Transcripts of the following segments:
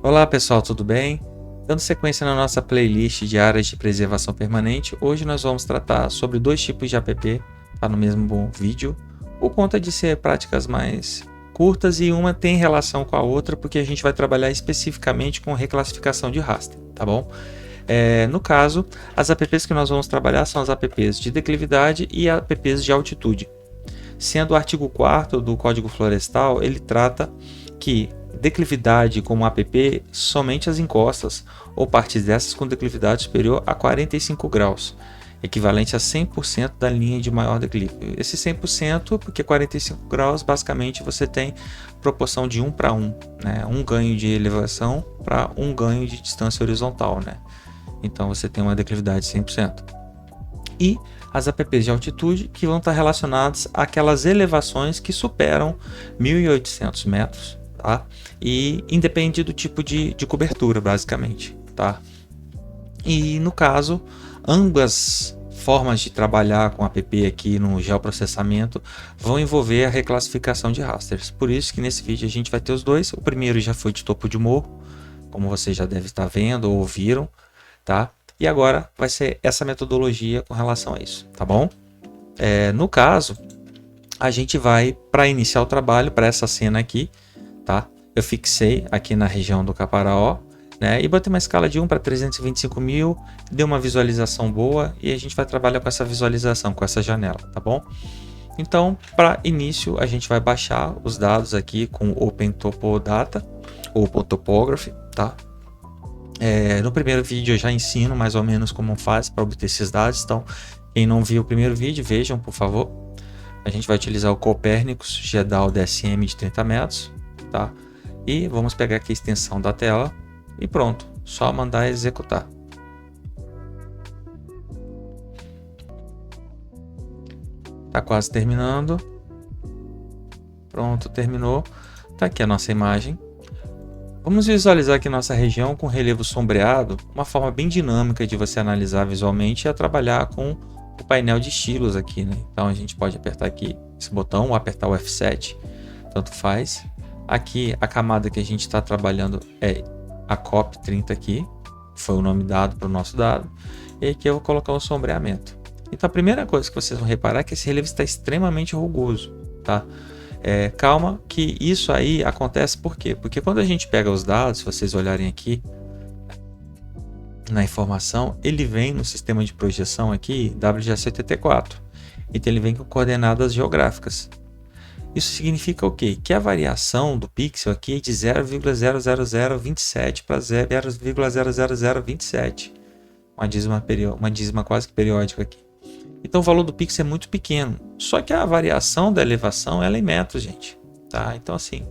Olá pessoal, tudo bem? Dando sequência na nossa playlist de áreas de preservação permanente, hoje nós vamos tratar sobre dois tipos de app, tá no mesmo vídeo, por conta de ser práticas mais curtas e uma tem relação com a outra, porque a gente vai trabalhar especificamente com reclassificação de raster, tá bom? No caso, as apps que nós vamos trabalhar são as apps de declividade e apps de altitude. Sendo o artigo 4º do Código Florestal, ele trata que declividade como app somente as encostas ou partes dessas com declividade superior a 45 graus, equivalente a 100% da linha de maior declive. Esse 100%, porque 45 graus basicamente você tem proporção de 1 para 1, né? Um ganho de elevação para um ganho de distância horizontal, né? Então você tem uma declividade de 100%. E as apps de altitude que vão estar relacionadas àquelas elevações que superam 1.800 metros, tá? E independe do tipo de cobertura, basicamente, tá? E no caso, ambas formas de trabalhar com app aqui no geoprocessamento vão envolver a reclassificação de rasters. Por isso que nesse vídeo a gente vai ter os dois. O primeiro já foi de topo de morro, como vocês já devem estar vendo ou ouviram, tá? E agora vai ser essa metodologia com relação a isso, tá bom? No caso, a gente vai, para iniciar o trabalho, para essa cena aqui, tá? Eu fixei aqui na região do Caparaó, né? E botei uma escala de 1 para 325 mil, deu uma visualização boa e a gente vai trabalhar com essa visualização, com essa janela, tá bom? Então, para início, a gente vai baixar os dados aqui com OpenTopodata ou OpenTopography, tá? No primeiro vídeo eu já ensino mais ou menos como faz para obter esses dados, então quem não viu o primeiro vídeo, vejam por favor. A gente vai utilizar o Copernicus GEDAL DSM de 30 metros, tá? E vamos pegar aqui a extensão da tela e pronto, só mandar executar. Tá quase terminando. Pronto, terminou. Tá aqui a nossa imagem. Vamos visualizar aqui nossa região com relevo sombreado, uma forma bem dinâmica de você analisar visualmente é trabalhar com o painel de estilos aqui, né? Então a gente pode apertar aqui esse botão ou apertar o F7, tanto faz. Aqui a camada que a gente está trabalhando é a COP30 aqui, foi o nome dado para o nosso dado, e aqui eu vou colocar um sombreamento. Então a primeira coisa que vocês vão reparar é que esse relevo está extremamente rugoso, tá? Calma que isso aí acontece por quê? Porque quando a gente pega os dados, se vocês olharem aqui na informação, ele vem no sistema de projeção aqui WGS84, então ele vem com coordenadas geográficas. Isso significa o quê? Que a variação do pixel aqui é de 0,00027 para 0,00027, uma dízima quase que periódica aqui. Então o valor do pixel é muito pequeno, só que a variação da elevação ela é em metros, gente, tá? Então assim,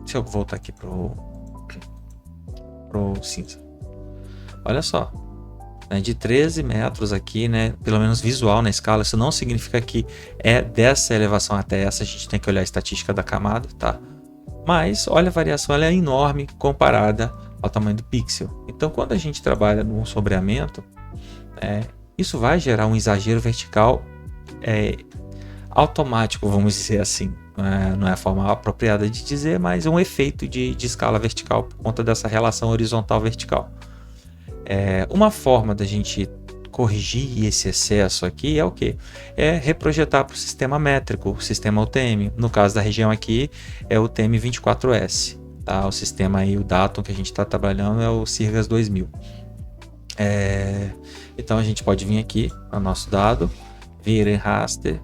se eu voltar aqui pro cinza, olha só, né, de 13 metros aqui, né, pelo menos visual na escala, isso não significa que é dessa elevação até essa, a gente tem que olhar a estatística da camada, tá? Mas olha a variação, ela é enorme comparada ao tamanho do pixel. Então quando a gente trabalha no sombreamento, isso vai gerar um exagero vertical automático, vamos dizer assim. Não é a forma apropriada de dizer, mas é um efeito de escala vertical por conta dessa relação horizontal-vertical. Uma forma da gente corrigir esse excesso aqui é o que? É reprojetar para o sistema métrico, o sistema UTM. No caso da região aqui é o UTM-24S. Tá? O sistema aí, o datum que a gente está trabalhando é o CIRGAS 2000. Então a gente pode vir aqui no nosso dado, vir em raster,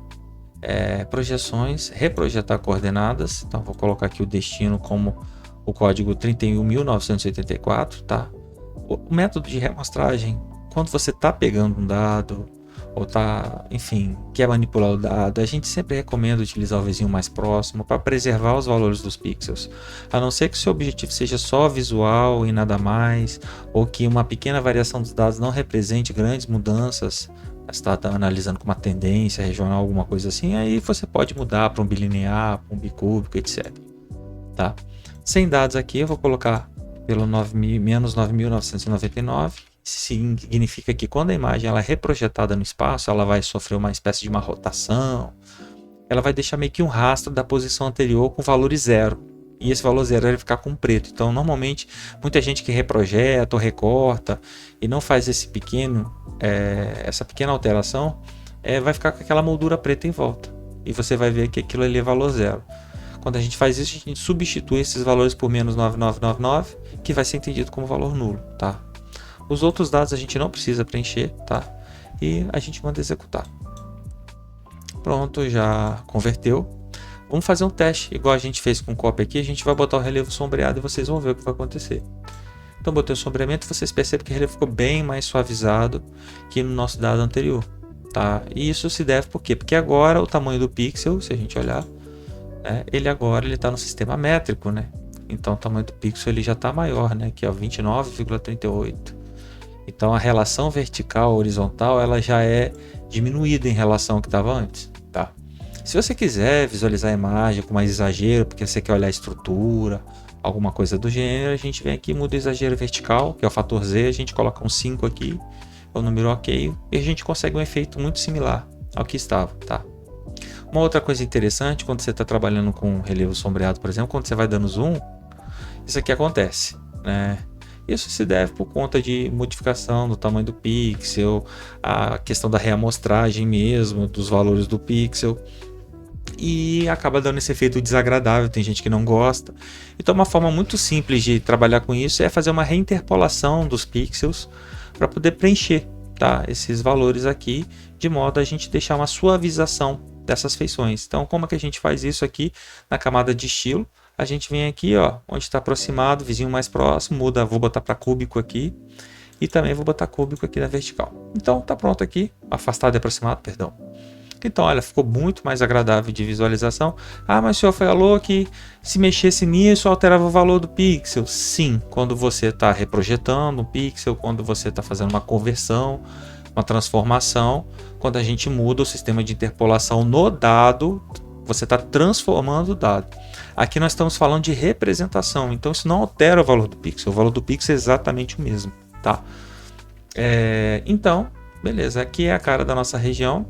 projeções, reprojetar coordenadas. Então vou colocar aqui o destino como o código 31.984, tá? O método de reamostragem, quando você está pegando um dado ou quer manipular o dado, a gente sempre recomenda utilizar o vizinho mais próximo para preservar os valores dos pixels, a não ser que o seu objetivo seja só visual e nada mais, ou que uma pequena variação dos dados não represente grandes mudanças, está analisando com uma tendência regional, alguma coisa assim, aí você pode mudar para um bilinear, para um bicúbico, etc. Tá? Sem dados aqui, eu vou colocar pelo menos 9.999. Significa que quando a imagem ela é reprojetada no espaço, ela vai sofrer uma espécie de uma rotação, ela vai deixar meio que um rastro da posição anterior com valores zero, e esse valor 0 vai ficar com preto. Então, normalmente, muita gente que reprojeta ou recorta e não faz essa pequena alteração, vai ficar com aquela moldura preta em volta. E você vai ver que aquilo ali é valor 0. Quando a gente faz isso, a gente substitui esses valores por menos 9999, que vai ser entendido como valor nulo, tá? Os outros dados a gente não precisa preencher, tá? E a gente manda executar. Pronto, já converteu. Vamos fazer um teste, igual a gente fez com o copy aqui. A gente vai botar o relevo sombreado e vocês vão ver o que vai acontecer. Então, botei o sombreamento, vocês percebem que o relevo ficou bem mais suavizado que no nosso dado anterior, tá? E isso se deve por quê? Porque agora o tamanho do pixel, se a gente olhar, ele está no sistema métrico, né? Então o tamanho do pixel ele já está maior, né? Que é 29,38. Então a relação vertical horizontal ela já é diminuída em relação ao que estava antes, tá? Se você quiser visualizar a imagem com mais exagero, porque você quer olhar a estrutura, alguma coisa do gênero, a gente vem aqui, muda o exagero vertical, que é o fator Z, a gente coloca um 5 aqui, o número ok, e a gente consegue um efeito muito similar ao que estava, tá? Uma outra coisa interessante, quando você está trabalhando com relevo sombreado, por exemplo, quando você vai dando zoom, isso aqui acontece, né? Isso se deve por conta de modificação do tamanho do pixel, a questão da reamostragem mesmo, dos valores do pixel, e acaba dando esse efeito desagradável, tem gente que não gosta. Então uma forma muito simples de trabalhar com isso é fazer uma reinterpolação dos pixels para poder preencher, tá, esses valores aqui, de modo a gente deixar uma suavização dessas feições. Então como é que a gente faz isso aqui na camada de estilo? A gente vem aqui, ó, onde está aproximado, vizinho mais próximo, muda, vou botar para cúbico aqui e também vou botar cúbico aqui na vertical. Então tá pronto aqui, afastado e aproximado, perdão. Então olha, ficou muito mais agradável de visualização. Ah, mas o senhor falou que se mexesse nisso alterava o valor do pixel. Sim, quando você está reprojetando um pixel, quando você está fazendo uma conversão, uma transformação, quando a gente muda o sistema de interpolação no dado, você está transformando o dado. Aqui nós estamos falando de representação, então isso não altera o valor do pixel é exatamente o mesmo, tá? Então, beleza, aqui é a cara da nossa região.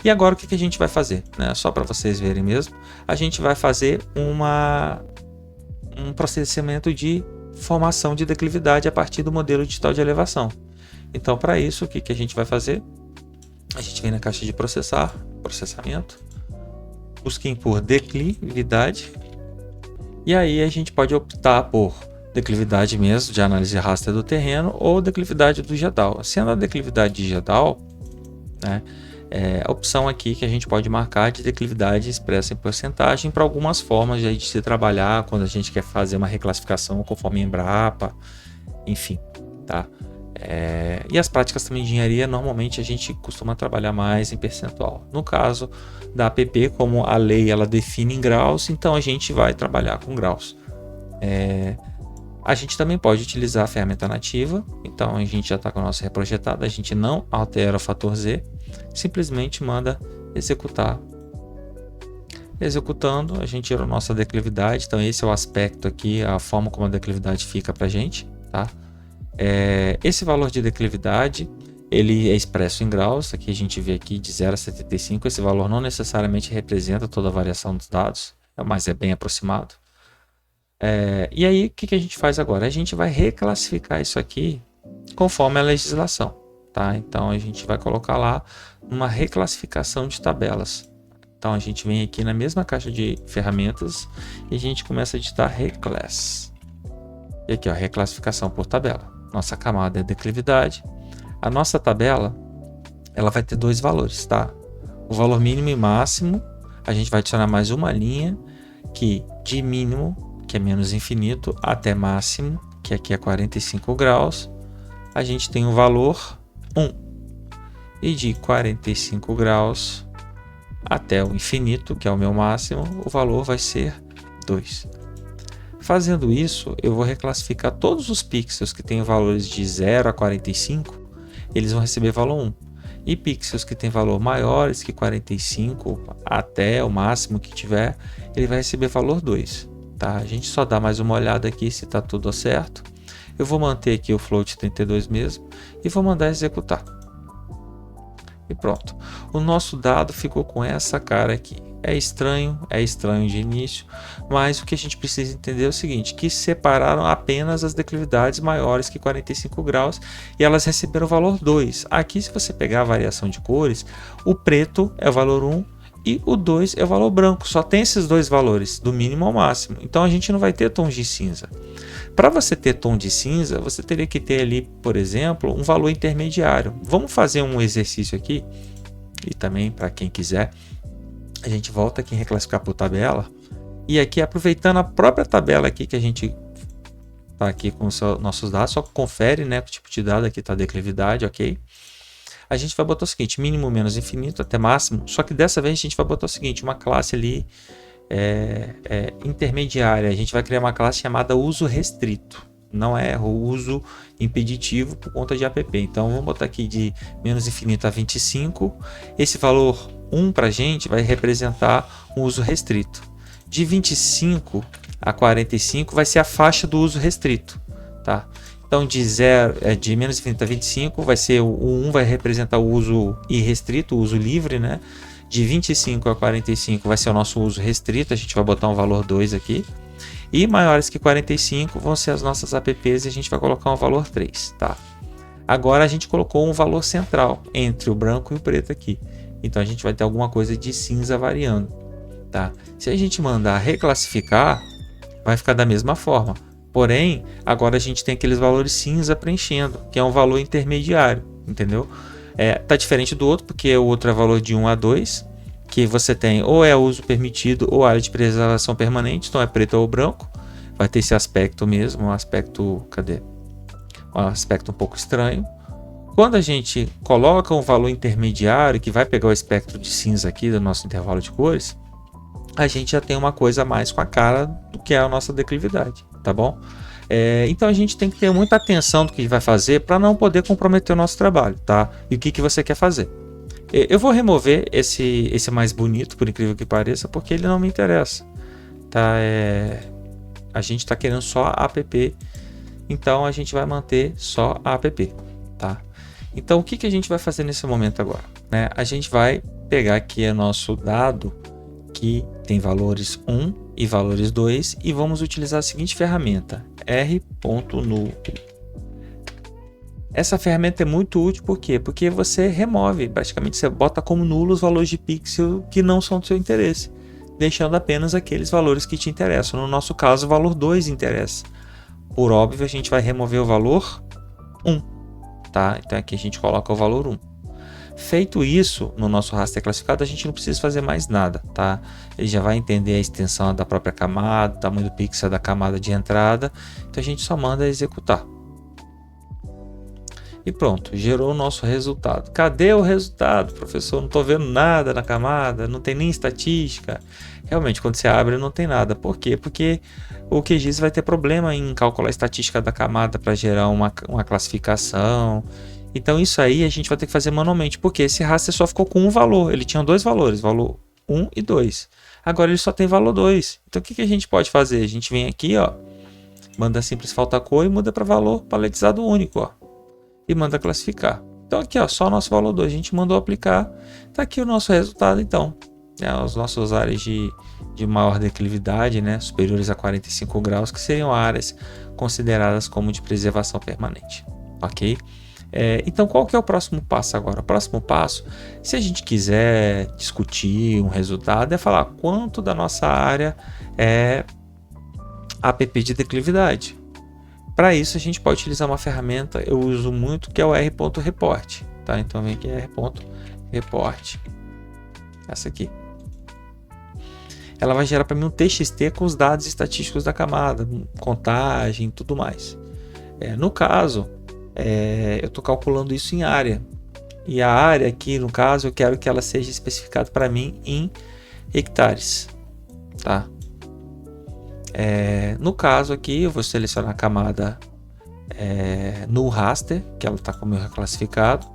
E agora o que a gente vai fazer? Né? Só para vocês verem mesmo, a gente vai fazer um processamento de formação de declividade a partir do modelo digital de elevação. Então, para isso, o que a gente vai fazer? A gente vem na caixa de processamento, busquem por declividade, e aí a gente pode optar por declividade mesmo, de análise de raster do terreno, ou declividade do GEDAL. Sendo a declividade de GEDAL, né, a opção aqui que a gente pode marcar de declividade expressa em porcentagem para algumas formas de se trabalhar quando a gente quer fazer uma reclassificação conforme Embrapa, enfim, tá? E as práticas também de engenharia, normalmente a gente costuma trabalhar mais em percentual. No caso da APP, como a lei ela define em graus, então a gente vai trabalhar com graus. A gente também pode utilizar a ferramenta nativa, então a gente já está com o nosso reprojetado, a gente não altera o fator Z, simplesmente manda executar. Executando, a gente tira a nossa declividade, então esse é o aspecto aqui, a forma como a declividade fica para a gente, tá? Esse valor de declividade ele é expresso em graus, aqui a gente vê aqui de 0 a 75, esse valor não necessariamente representa toda a variação dos dados, mas é bem aproximado. E aí o que a gente faz agora? A gente vai reclassificar isso aqui conforme a legislação, tá? Então a gente vai colocar lá uma reclassificação de tabelas. Então a gente vem aqui na mesma caixa de ferramentas e a gente começa a digitar reclass. E aqui ó, reclassificação por tabela. Nossa camada é declividade. A nossa tabela ela vai ter dois valores, tá? O valor mínimo e máximo, a gente vai adicionar mais uma linha que de mínimo, que é menos infinito, até máximo, que aqui é 45 graus, a gente tem o valor 1. E de 45 graus até o infinito, que é o meu máximo, o valor vai ser 2. Fazendo isso, eu vou reclassificar todos os pixels que têm valores de 0 a 45, eles vão receber valor 1. E pixels que têm valor maiores que 45 até o máximo que tiver, ele vai receber valor 2. Tá? A gente só dá mais uma olhada aqui se está tudo certo. Eu vou manter aqui o float 32 mesmo e vou mandar executar. E pronto. O nosso dado ficou com essa cara aqui. é estranho de início, mas o que a gente precisa entender é o seguinte, que separaram apenas as declividades maiores que 45 graus e elas receberam o valor 2. Aqui, se você pegar a variação de cores, o preto é o valor 1 e o 2 é o valor branco, só tem esses dois valores, do mínimo ao máximo, então a gente não vai ter tons de cinza. Para você ter tom de cinza, você teria que ter ali, por exemplo, um valor intermediário. Vamos fazer um exercício aqui, e também para quem quiser, a gente volta aqui em reclassificar por tabela, e aqui aproveitando a própria tabela aqui que a gente está aqui com os nossos dados, só confere, né, o tipo de dado aqui está a declividade, ok? A gente vai botar o seguinte, mínimo menos infinito até máximo, só que dessa vez a gente vai botar o seguinte, uma classe ali intermediária, a gente vai criar uma classe chamada uso restrito, não é o uso impeditivo por conta de app. Então vamos botar aqui de menos infinito a 25, esse valor 1 para a gente vai representar um uso restrito, de 25 a 45 vai ser a faixa do uso restrito, tá? Então de menos infinito a 25 vai ser o 1 vai representar o uso irrestrito, o uso livre, né? De 25 a 45 vai ser o nosso uso restrito, a gente vai botar um valor 2 aqui. E maiores que 45 vão ser as nossas apps e a gente vai colocar um valor 3, tá? Agora a gente colocou um valor central entre o branco e o preto aqui. Então a gente vai ter alguma coisa de cinza variando, tá? Se a gente mandar reclassificar, vai ficar da mesma forma. Porém, agora a gente tem aqueles valores cinza preenchendo, que é um valor intermediário, entendeu? Tá diferente do outro, porque o outro é valor de 1 a 2, que você tem ou é uso permitido ou área de preservação permanente, então é preto ou branco, vai ter esse aspecto mesmo, um aspecto, um aspecto um pouco estranho. Quando a gente coloca um valor intermediário, que vai pegar o espectro de cinza aqui do nosso intervalo de cores, a gente já tem uma coisa a mais com a cara do que é a nossa declividade, tá bom? Então a gente tem que ter muita atenção do que a gente vai fazer para não poder comprometer o nosso trabalho, tá? E o que você quer fazer? Eu vou remover esse mais bonito, por incrível que pareça, porque ele não me interessa, tá? A gente está querendo só a app, então a gente vai manter só a app, tá? Então o que a gente vai fazer nesse momento agora, né? A gente vai pegar aqui o nosso dado que tem valores 1 e valores 2 e vamos utilizar a seguinte ferramenta, r.null. Essa ferramenta é muito útil, por quê? Porque você remove, praticamente você bota como nulo os valores de pixel que não são do seu interesse, deixando apenas aqueles valores que te interessam. No nosso caso, o valor 2 interessa. Por óbvio, a gente vai remover o valor 1, tá? Então aqui a gente coloca o valor 1. Feito isso, no nosso raster classificado, a gente não precisa fazer mais nada, tá? Ele já vai entender a extensão da própria camada, o tamanho do pixel da camada de entrada, então a gente só manda executar. E pronto, gerou o nosso resultado. Cadê o resultado, professor? Não estou vendo nada na camada, não tem nem estatística. Realmente, quando você abre, não tem nada. Por quê? Porque o QGIS vai ter problema em calcular a estatística da camada para gerar uma classificação. Então isso aí a gente vai ter que fazer manualmente, porque esse raster só ficou com um valor. Ele tinha dois valores, valor 1 e 2. Agora ele só tem valor 2. Então o que a gente pode fazer? A gente vem aqui, ó, manda simples falta cor e muda para valor paletizado único, ó, e manda classificar. Então aqui, ó, só o nosso valor 2, a gente mandou aplicar, tá aqui o nosso resultado então. As nossas áreas de maior declividade, né, superiores a 45 graus, que seriam áreas consideradas como de preservação permanente, ok? Então qual que é o próximo passo agora? O próximo passo, se a gente quiser discutir um resultado, é falar quanto da nossa área é app de declividade. Para isso a gente pode utilizar uma ferramenta, eu uso muito, que é o r.report, tá? Então vem aqui r.report, essa aqui. Ela vai gerar para mim um TXT com os dados estatísticos da camada, contagem e tudo mais. No caso, eu estou calculando isso em área. E a área aqui, no caso, eu quero que ela seja especificada para mim em hectares, tá? No caso aqui, eu vou selecionar a camada no raster, que ela está como reclassificado.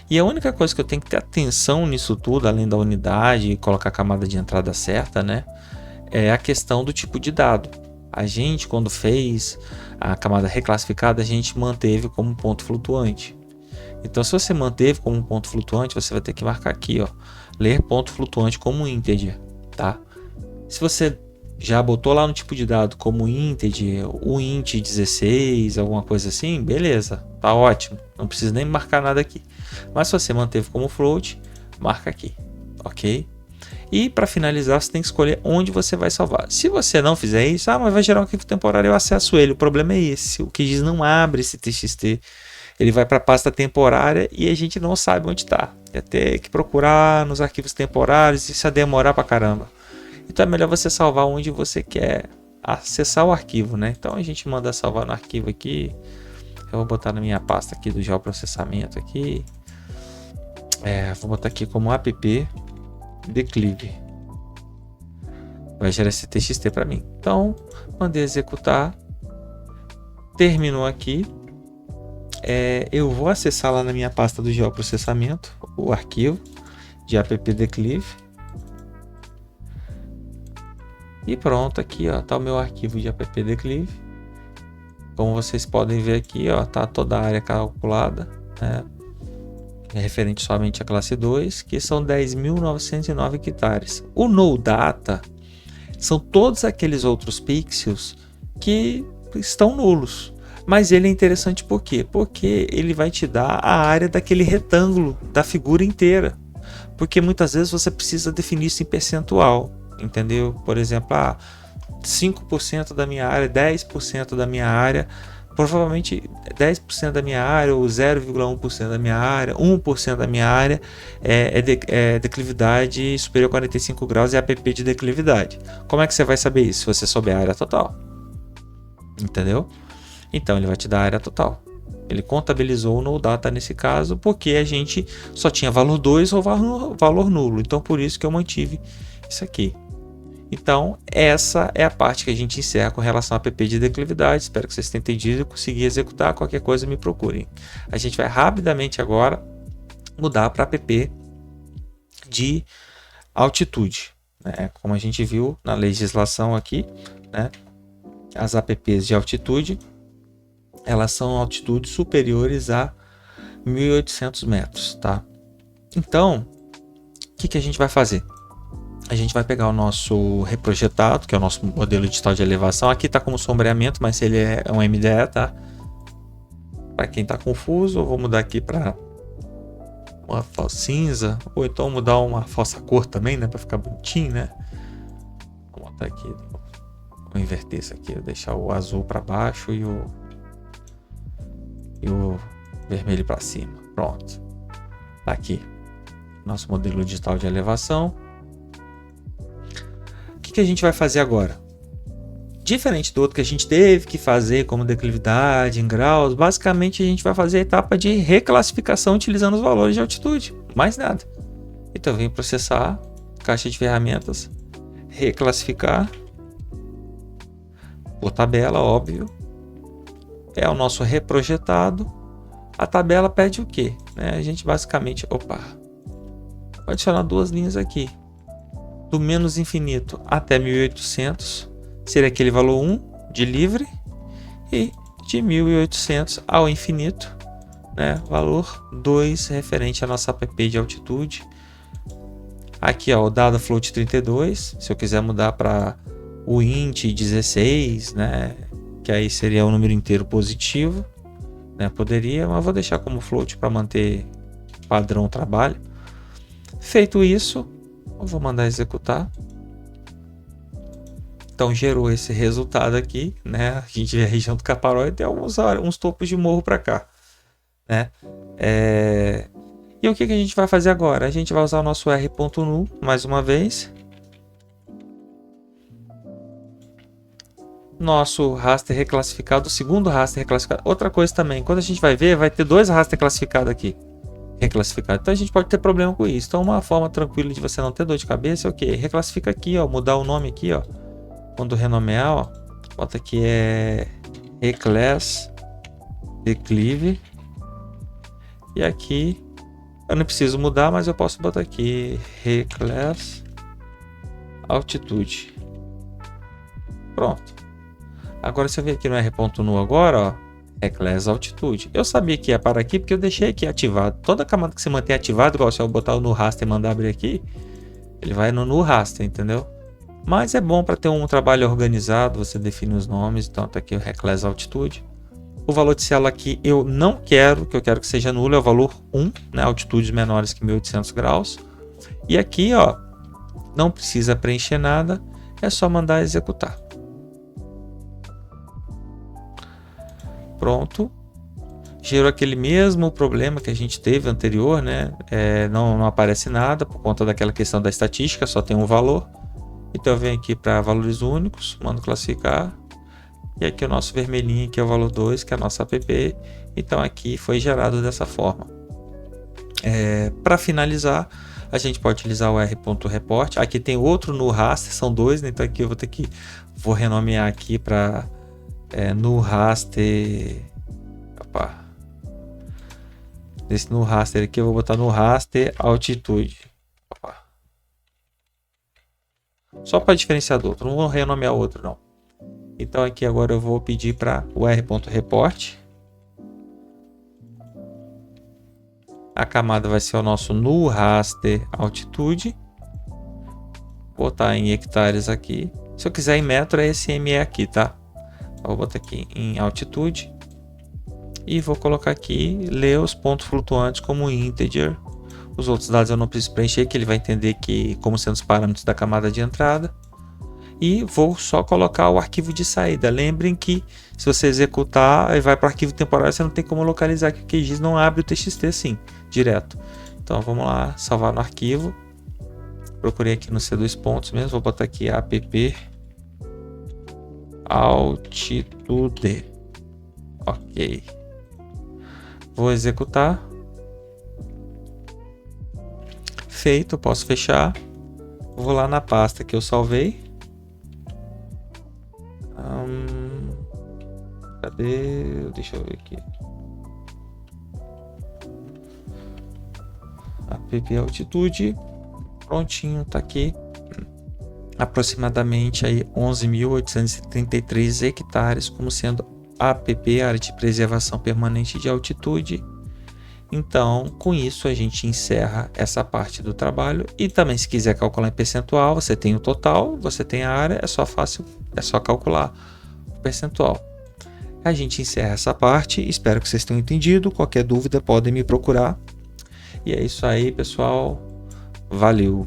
E a única coisa que eu tenho que ter atenção nisso tudo, além da unidade e colocar a camada de entrada certa, né, é a questão do tipo de dado. A gente, quando fez a camada reclassificada, a gente manteve como ponto flutuante. Então, se você manteve como ponto flutuante, você vai ter que marcar aqui, ó, ler ponto flutuante como integer, tá? Se você já botou lá no tipo de dado como integer, o int 16, alguma coisa assim, beleza, tá ótimo, não precisa nem marcar nada aqui. Mas se você manteve como float, marca aqui, ok? E para finalizar, você tem que escolher onde você vai salvar. Se você não fizer isso, mas vai gerar um arquivo temporário, eu acesso ele. O problema é esse, o QGIS não abre esse TXT. Ele vai para a pasta temporária e a gente não sabe onde está. Vai ter que procurar nos arquivos temporários e isso vai demorar para caramba. Então é melhor você salvar onde você quer acessar o arquivo, né? Então a gente manda salvar no arquivo aqui. Eu vou botar na minha pasta aqui do geoprocessamento aqui. Vou botar aqui como app declive. Vai gerar esse TXT para mim. Então mandei executar. Terminou aqui. Eu vou acessar lá na minha pasta do geoprocessamento o arquivo de app declive. E pronto, aqui ó, tá o meu arquivo de app declive. Como vocês podem ver aqui, ó, tá toda a área calculada, né? Referente somente à classe 2, que são 10.909 hectares. O no data são todos aqueles outros pixels que estão nulos. Mas ele é interessante por quê? Porque ele vai te dar a área daquele retângulo da figura inteira. Porque muitas vezes você precisa definir isso em percentual. Entendeu? Por exemplo, 5% da minha área, 10% da minha área, provavelmente 10% da minha área ou 0,1% da minha área, 1% da minha área é declividade superior a 45 graus e app de declividade. Como é que você vai saber isso? Se você souber a área total. Entendeu? Então ele vai te dar a área total. Ele contabilizou o no data nesse caso porque a gente só tinha valor 2 ou valor nulo. Então por isso que eu mantive isso aqui. Então, essa é a parte que a gente encerra com relação ao app de declividade. Espero que vocês tenham entendido e conseguido executar. Qualquer coisa, me procurem. A gente vai rapidamente agora mudar para app de altitude, né? Como a gente viu na legislação aqui, né? As apps de altitude, elas são altitudes superiores a 1.800 metros, tá? Então, o que a gente vai fazer? A gente vai pegar o nosso reprojetado, que é o nosso modelo digital de elevação. Aqui está como sombreamento, mas ele é um MDE, tá? Para quem está confuso, eu vou mudar aqui para uma falsa cinza, ou então mudar uma falsa cor também, né? Para ficar bonitinho, né? Vou botar aqui, vou inverter isso aqui, vou deixar o azul para baixo e o vermelho para cima. Pronto. Tá aqui nosso modelo digital de elevação. O que a gente vai fazer agora? Diferente do outro que a gente teve que fazer como declividade em graus, basicamente a gente vai fazer a etapa de reclassificação utilizando os valores de altitude, mais nada. Então eu venho processar, caixa de ferramentas, reclassificar, por tabela, óbvio, é o nosso reprojetado. A tabela pede o que? A gente basicamente, vai adicionar duas linhas aqui. Do menos infinito até 1.800 seria aquele valor 1 de livre, e de 1.800 ao infinito, né, valor 2 referente à nossa app de altitude. Aqui ó, o dado float 32, se eu quiser mudar para o int 16, né, que aí seria o número inteiro positivo, né, poderia, mas vou deixar como float para manter padrão trabalho. Feito isso, eu vou mandar executar. Então gerou esse resultado aqui, né? A gente vê a região do Caparaó e tem uns topos de morro para cá, né? E o que a gente vai fazer agora? A gente vai usar o nosso r.nu mais uma vez. Nosso raster reclassificado, o segundo raster reclassificado. Outra coisa também, quando a gente vai ver, vai ter dois raster classificados aqui. Reclassificado. Então a gente pode ter problema com isso. Então uma forma tranquila de você não ter dor de cabeça é o que? Reclassifica aqui, ó, mudar o nome aqui, ó. Quando renomear, ó, bota aqui reclass declive. E aqui eu não preciso mudar, mas eu posso botar aqui reclass altitude. Pronto. Agora se eu vir aqui no r.nu agora, ó, reclass altitude. Eu sabia que ia parar aqui porque eu deixei aqui ativado. Toda camada que você mantém ativado, igual se eu botar no raster e mandar abrir aqui, Ele vai no null raster, entendeu? Mas é bom para ter um trabalho organizado, você define os nomes. Então tá aqui o reclass altitude. O valor de célula aqui eu não quero, que eu quero que seja nulo, é o valor 1, né? Altitudes menores que 1800 graus. E aqui, ó, não precisa preencher nada, é só mandar executar. Pronto. Gerou aquele mesmo problema que a gente teve anterior, né? Não aparece nada por conta daquela questão da estatística, só tem um valor. Então eu venho aqui para valores únicos, mando classificar. E aqui o nosso vermelhinho, que é o valor 2, que é a nossa app. Então aqui foi gerado dessa forma. Para finalizar, a gente pode utilizar o r.report. Aqui tem outro no raster, são dois, né? Então aqui eu vou renomear aqui para no raster. Opa. Desse no raster aqui eu vou botar no raster altitude. Opa. Só para diferenciar do outro, não vou renomear o outro não. Então aqui agora eu vou pedir para o r.report. A camada vai ser o nosso null raster altitude. Vou botar em hectares aqui. Se eu quiser em metro, é SME aqui, tá? Eu vou botar aqui em altitude. E vou colocar aqui, ler os pontos flutuantes como integer. Os outros dados eu não preciso preencher, que ele vai entender que como sendo os parâmetros da camada de entrada. E vou só colocar o arquivo de saída. Lembrem que se você executar e vai para o arquivo temporário, você não tem como localizar, que o QGIS não abre o TXT assim, direto. Então vamos lá, salvar no arquivo. Procurei aqui no C2 pontos mesmo, vou botar aqui app altitude. Ok. Vou executar. Feito, posso fechar. Vou lá na pasta que eu salvei. Cadê? Deixa eu ver aqui. App altitude. Prontinho, tá aqui. Aproximadamente aí 11.833 hectares como sendo APP, área de preservação permanente de altitude. Então, com isso a gente encerra essa parte do trabalho. E também, se quiser calcular em percentual, você tem o total, você tem a área, é só calcular o percentual. A gente encerra essa parte, espero que vocês tenham entendido. Qualquer dúvida podem me procurar. E é isso aí, pessoal. Valeu!